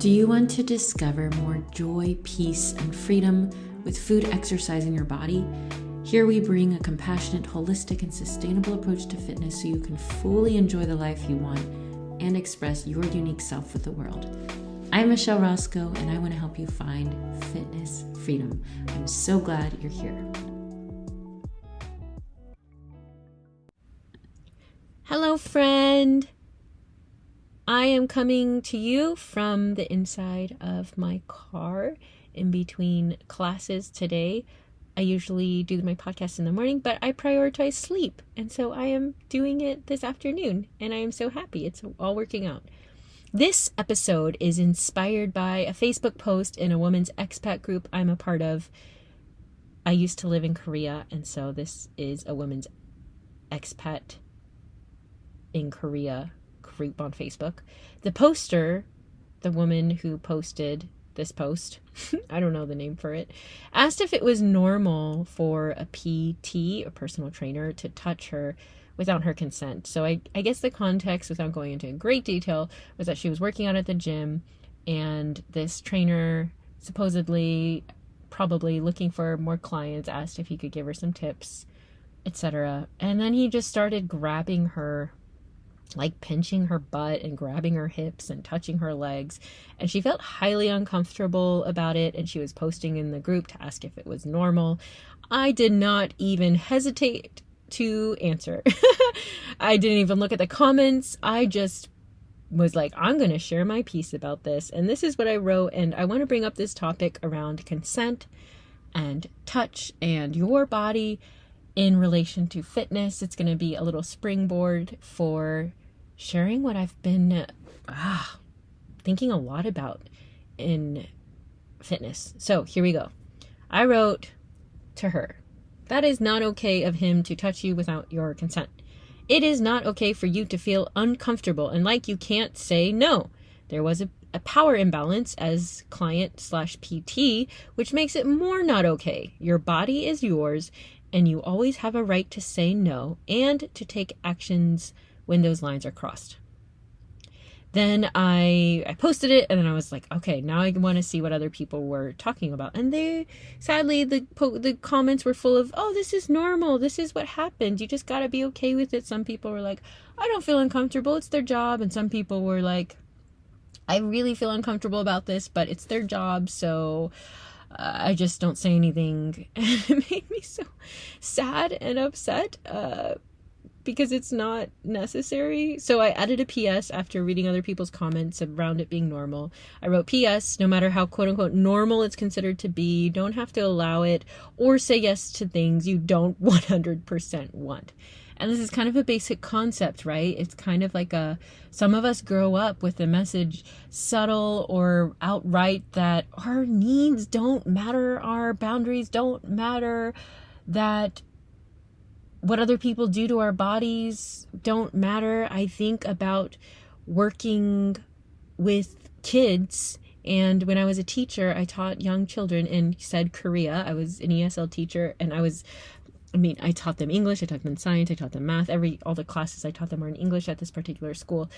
Do you want to discover more joy, peace, and freedom with food, exercise, and your body? Here we bring a compassionate, holistic, and sustainable approach to fitness so you can fully enjoy the life you want and express your unique self with the world. I'm Michelle Roscoe, and I want to help you find fitness freedom. I'm so glad you're here. Hello, friend. I am coming to you from the inside of my car in between classes today. I usually do my podcast in the morning, but I prioritize sleep. And so I am doing it this afternoon, and I am so happy. It's all working out. This episode is inspired by a Facebook post in a women's expat group I'm a part of. I used to live in Korea, and so this is a women's expat in Korea group on Facebook. The poster, the woman who posted this post, I don't know the name for it, asked if it was normal for a PT, a personal trainer, to touch her without her consent. So I guess the context, without going into great detail, was that she was working out at the gym, and this trainer, supposedly, probably looking for more clients, asked if he could give her some tips, etc. And then he just started grabbing her, like pinching her butt and grabbing her hips and touching her legs. And she felt highly uncomfortable about it, and she was posting in the group to ask if it was normal. I did not even hesitate to answer. I didn't even look at the comments. I just was like, I'm going to share my piece about this. And this is what I wrote. And I want to bring up this topic around consent and touch and your body in relation to fitness. It's going to be a little springboard for sharing what I've been thinking a lot about in fitness. So here we go. I wrote to her, "That is not okay of him to touch you without your consent. It is not okay for you to feel uncomfortable and like you can't say no. There was a power imbalance as client/PT, which makes it more not okay. Your body is yours, and you always have a right to say no and to take actions when those lines are crossed." Then I posted it, and then I was like, okay, now I want to see what other people were talking about. And they, sadly, the comments were full of, oh, this is normal. This is what happened. You just got to be okay with it. Some people were like, I don't feel uncomfortable. It's their job. And some people were like, I really feel uncomfortable about this, but it's their job. So I just don't say anything. And it made me so sad and upset because it's not necessary. So I added a PS after reading other people's comments around it being normal. I wrote, PS, no matter how quote unquote normal it's considered to be, you don't have to allow it or say yes to things you don't 100% want. And this is kind of a basic concept, right? It's kind of like some of us grow up with the message, subtle or outright, that our needs don't matter, our boundaries don't matter, that what other people do to our bodies don't matter. I think about working with kids, and when I was a teacher, I taught young children in said Korea. I was an ESL teacher, and I taught them English, I taught them science, I taught them math, all the classes I taught them were in English at this particular school.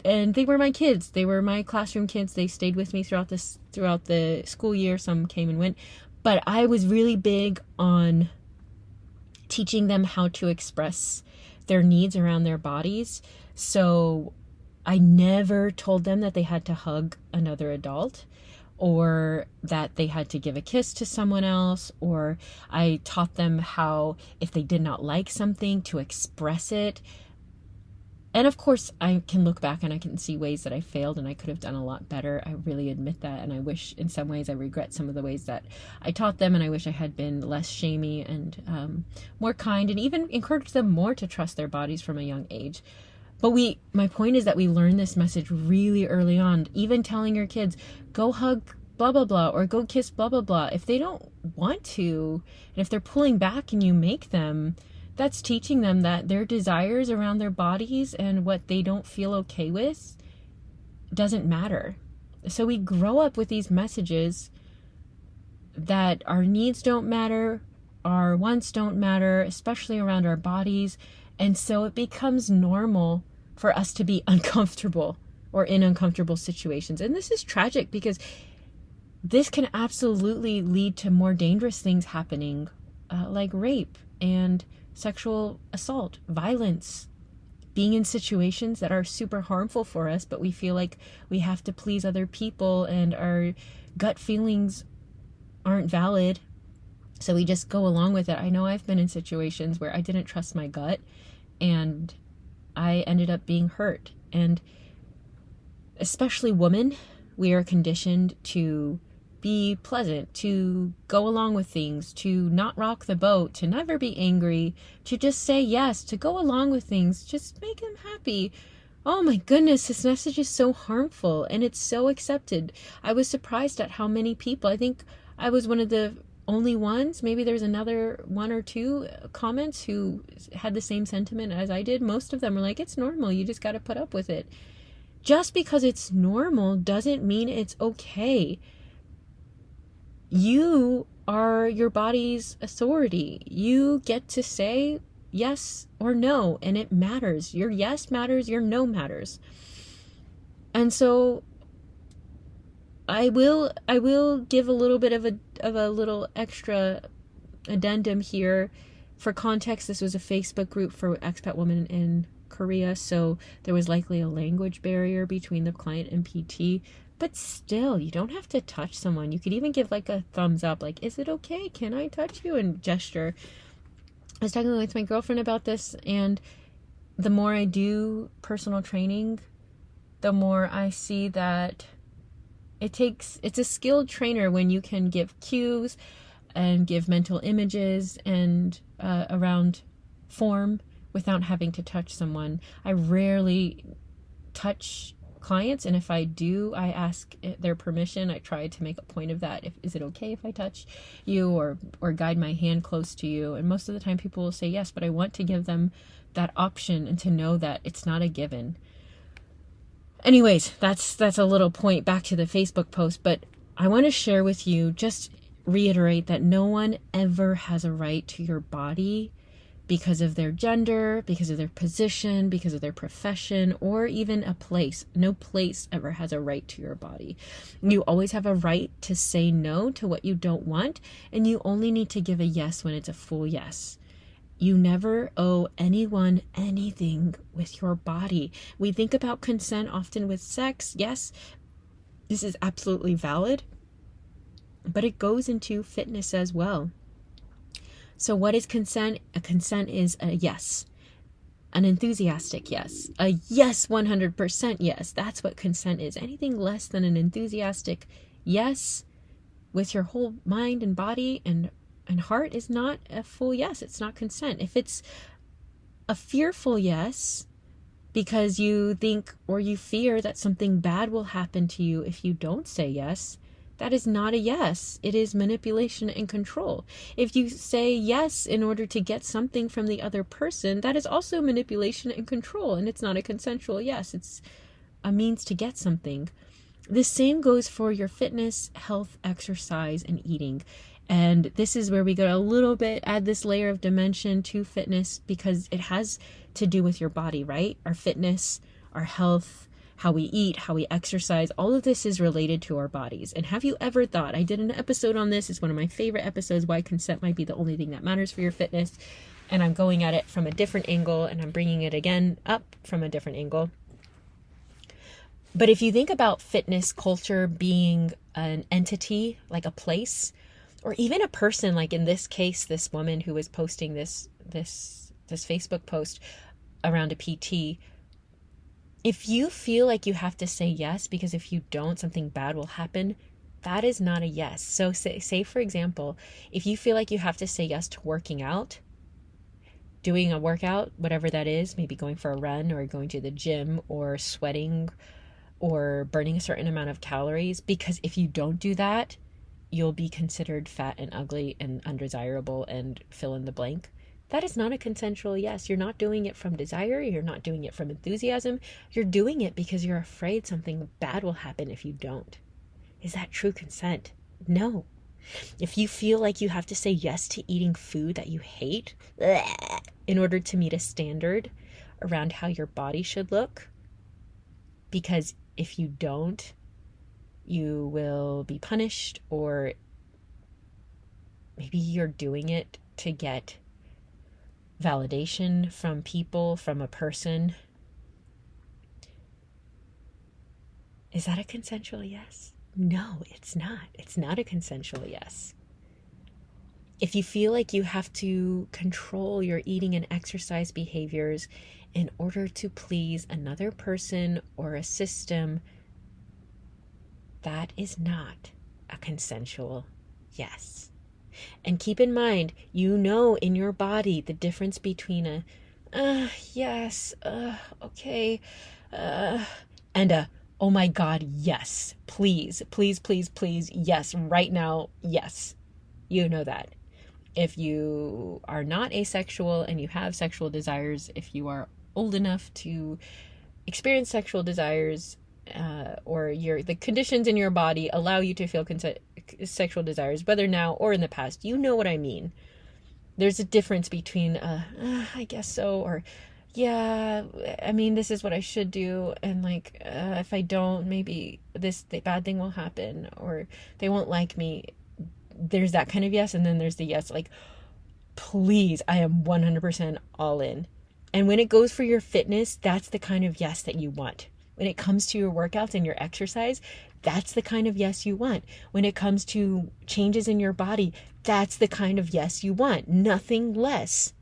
And they were my kids. They were my classroom kids. They stayed with me throughout the school year. Some came and went. But I was really big on teaching them how to express their needs around their bodies. So I never told them that they had to hug another adult, or that they had to give a kiss to someone else, or I taught them how, if they did not like something, to express it. And of course, I can look back and I can see ways that I failed and I could have done a lot better. I really admit that. And I wish, in some ways, I regret some of the ways that I taught them. And I wish I had been less shamey and more kind, and even encouraged them more to trust their bodies from a young age. But my point is that we learn this message really early on, even telling your kids, go hug blah, blah, blah, or go kiss blah, blah, blah. If they don't want to, and if they're pulling back and you make them, that's teaching them that their desires around their bodies and what they don't feel okay with doesn't matter. So we grow up with these messages that our needs don't matter, our wants don't matter, especially around our bodies. And so it becomes normal for us to be uncomfortable or in uncomfortable situations. And this is tragic because this can absolutely lead to more dangerous things happening, like rape and sexual assault, violence, being in situations that are super harmful for us, but we feel like we have to please other people and our gut feelings aren't valid. So we just go along with it. I know I've been in situations where I didn't trust my gut and I ended up being hurt. And especially women, we are conditioned to be pleasant, to go along with things, to not rock the boat, to never be angry, to just say yes, to go along with things, just make them happy. Oh my goodness, this message is so harmful and it's so accepted. I was surprised at how many people, I think I was one of the only ones, maybe there's another one or two comments who had the same sentiment as I did. Most of them were like, it's normal, you just got to put up with it. Just because it's normal doesn't mean it's okay. You are your body's authority. You get to say yes or no, and it matters. Your yes matters, your no matters. And so I will give a little bit of a little extra addendum here. For context, this was a Facebook group for expat women in Korea, so there was likely a language barrier between the client and PT. But still, you don't have to touch someone. You could even give like a thumbs up, like, is it okay? Can I touch you? And gesture. I was talking with my girlfriend about this, and the more I do personal training, the more I see that it's a skilled trainer when you can give cues and give mental images and around form without having to touch someone. I rarely touch clients, and if I do, I ask their permission. I try to make a point of that. Is it okay if I touch you or guide my hand close to you? And most of the time people will say yes, but I want to give them that option and to know that it's not a given. Anyways, that's a little point back to the Facebook post, but I want to share with you, just reiterate that no one ever has a right to your body because of their gender, because of their position, because of their profession, or even a place. No place ever has a right to your body. You always have a right to say no to what you don't want, and you only need to give a yes when it's a full yes. You never owe anyone anything with your body. We think about consent often with sex. Yes, this is absolutely valid, but it goes into fitness as well. So what is consent? A consent is a yes, an enthusiastic yes, a yes, 100% yes. That's what consent is. Anything less than an enthusiastic yes with your whole mind and body and heart is not a full yes. It's not consent. If it's a fearful yes because you think or you fear that something bad will happen to you if you don't say yes, that is not a yes. It is manipulation and control. If you say yes in order to get something from the other person, that is also manipulation and control, and it's not a consensual yes. It's a means to get something. The same goes for your fitness, health, exercise, and eating. And this is where we go a little bit, add this layer of dimension to fitness, because it has to do with your body, right? Our fitness, our health, how we eat, how we exercise, all of this is related to our bodies. And have you ever thought, I did an episode on this, it's one of my favorite episodes, why consent might be the only thing that matters for your fitness. And I'm going at it from a different angle, and I'm bringing it again up from a different angle. But if you think about fitness culture being an entity, like a place, or even a person, like in this case, this woman who was posting this Facebook post around a PT, if you feel like you have to say yes because if you don't, something bad will happen, that is not a yes. So say for example, if you feel like you have to say yes to working out, doing a workout, whatever that is, maybe going for a run or going to the gym or sweating or burning a certain amount of calories, because if you don't do that, you'll be considered fat and ugly and undesirable and fill in the blank. That is not a consensual yes. You're not doing it from desire. You're not doing it from enthusiasm. You're doing it because you're afraid something bad will happen if you don't. Is that true consent? No. If you feel like you have to say yes to eating food that you hate in order to meet a standard around how your body should look, because if you don't, you will be punished, or maybe you're doing it to get validation from people, from a person. Is that a consensual yes? No, it's not. It's not a consensual yes. If you feel like you have to control your eating and exercise behaviors in order to please another person or a system, that is not a consensual yes. And keep in mind, you know in your body the difference between a yes, okay, and a oh my God, yes, please, please, please, please, yes, right now, yes. You know that. If you are not asexual and you have sexual desires, if you are old enough to experience sexual desires, or the conditions in your body allow you to feel sexual desires, whether now or in the past, you know what I mean. There's a difference between I guess so, or yeah, I mean, this is what I should do, and like if I don't, maybe the bad thing will happen, or they won't like me. There's that kind of yes, and then there's the yes like, please, I am 100% all in. And when it goes for your fitness, that's the kind of yes that you want. When it comes to your workouts and your exercise, that's the kind of yes you want. When it comes to changes in your body, that's the kind of yes you want. Nothing less.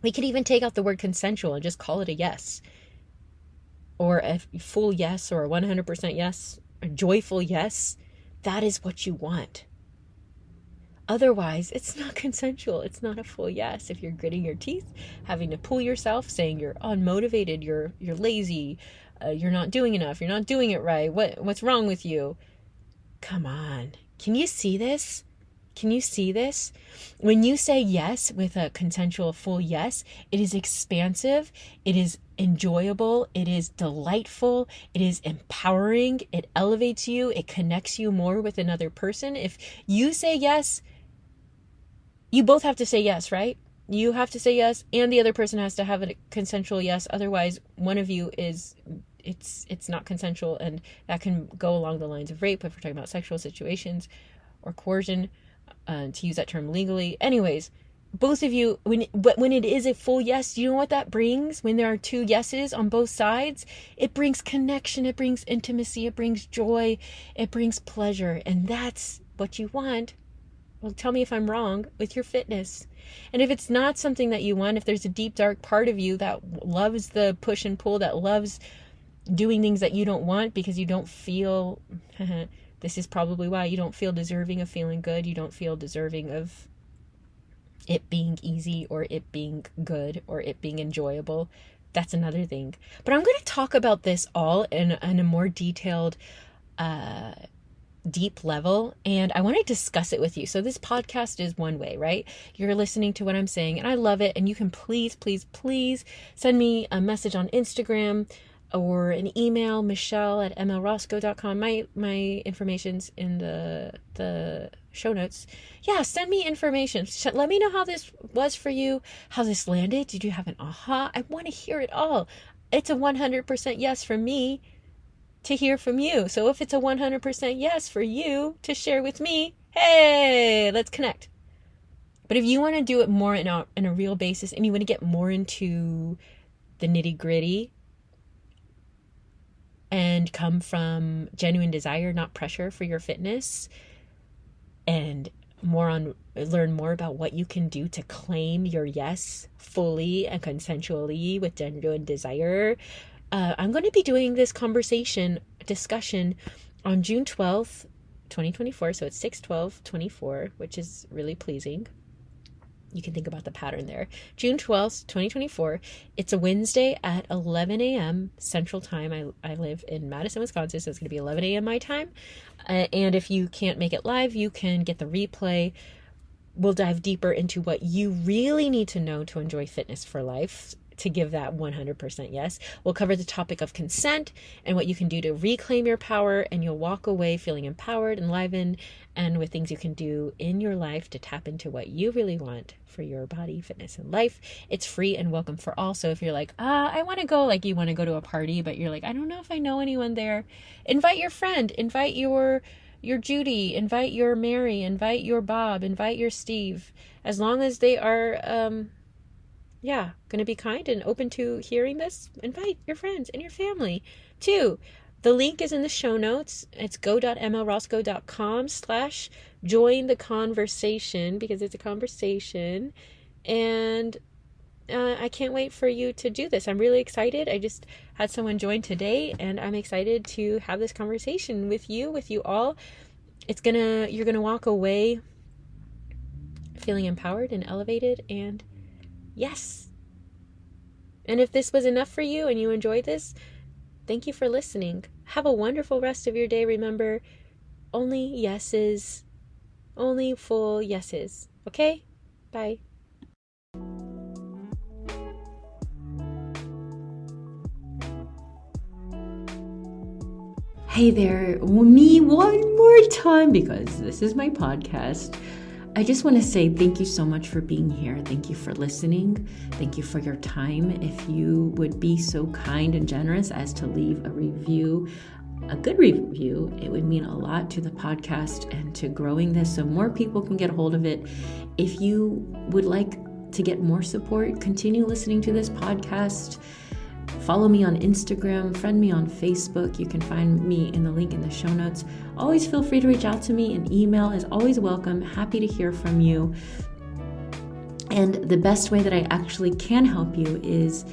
We could even take out the word consensual and just call it a yes. Or a full yes, or a 100% yes, a joyful yes. That is what you want. Otherwise, it's not consensual. It's not a full yes. If you're gritting your teeth, having to pull yourself, saying you're unmotivated, you're lazy, you're not doing enough, you're not doing it right, what's wrong with you? Come on. Can you see this? Can you see this? When you say yes with a consensual full yes, it is expansive, it is enjoyable, it is delightful, it is empowering, it elevates you, it connects you more with another person. If you say yes, you both have to say yes, right? You have to say yes, and the other person has to have a consensual yes. Otherwise, one of you it's not consensual, and that can go along the lines of rape if we're talking about sexual situations, or coercion, to use that term legally. Anyways, both of you, when it is a full yes, you know what that brings? When there are two yeses on both sides, it brings connection, it brings intimacy, it brings joy, it brings pleasure, and that's what you want. Well, tell me if I'm wrong with your fitness. And if it's not something that you want, if there's a deep, dark part of you that loves the push and pull, that loves doing things that you don't want because you don't feel, this is probably why you don't feel deserving of feeling good. You don't feel deserving of it being easy, or it being good, or it being enjoyable. That's another thing. But I'm going to talk about this all in a more detailed, deep level, and I want to discuss it with you. So this podcast is one way, right? You're listening to what I'm saying, and I love it. And you can please send me a message on Instagram or an email, michelle@mlroscoe.com. My information's in the show notes. Yeah, send me information. Let me know how this was for you, how this landed. Did you have an aha? I want to hear it all. It's a 100% yes for me to hear from you. So if it's a 100% yes for you to share with me, hey, let's connect. But if you want to do it more in a real basis, and you want to get more into the nitty gritty and come from genuine desire, not pressure for your fitness, and learn more about what you can do to claim your yes fully and consensually with genuine desire, I'm going to be doing this discussion on June 12th, 2024. So it's 6/12/24, which is really pleasing. You can think about the pattern there. June 12th, 2024. It's a Wednesday at 11 a.m. Central Time. I live in Madison, Wisconsin, so it's going to be 11 a.m. my time. And if you can't make it live, you can get the replay. We'll dive deeper into what you really need to know to enjoy fitness for life, to give that 100% yes. We'll cover the topic of consent and what you can do to reclaim your power, and you'll walk away feeling empowered, enlivened, and with things you can do in your life to tap into what you really want for your body, fitness, and life. It's free and welcome for all. So if you're like, I want to go, like you want to go to a party, but you're like, I don't know if I know anyone there, invite your friend, invite your Judy, invite your Mary, invite your Bob, invite your Steve, as long as they are, going to be kind and open to hearing this. Invite your friends and your family too. The link is in the show notes. It's go.mlroscoe.com/join the conversation, because it's a conversation. And I can't wait for you to do this. I'm really excited. I just had someone join today, and I'm excited to have this conversation with you all. You're gonna walk away feeling empowered and elevated, and yes. And if this was enough for you and you enjoyed this, thank you for listening. Have a wonderful rest of your day. Remember, only yeses, only full yeses. Okay? Bye. Hey there, me one more time, because this is my podcast. I just want to say thank you so much for being here. Thank you for listening. Thank you for your time. If you would be so kind and generous as to leave a review, a good review, it would mean a lot to the podcast and to growing this so more people can get a hold of it. If you would like to get more support, continue listening to this podcast. Follow me on Instagram, friend me on Facebook. You can find me in the link in the show notes. Always feel free to reach out to me. An email is always welcome. Happy to hear from you. And the best way that I actually can help you is,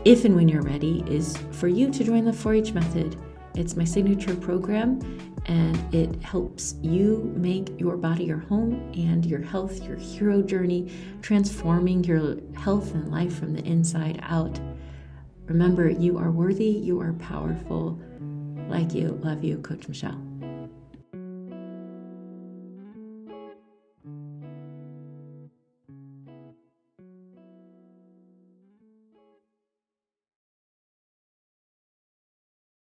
if and when you're ready, is for you to join the 4-H method. It's my signature program, and it helps you make your body your home and your health your hero journey, transforming your health and life from the inside out. Remember, you are worthy, you are powerful. Like you, love you, Coach Michelle.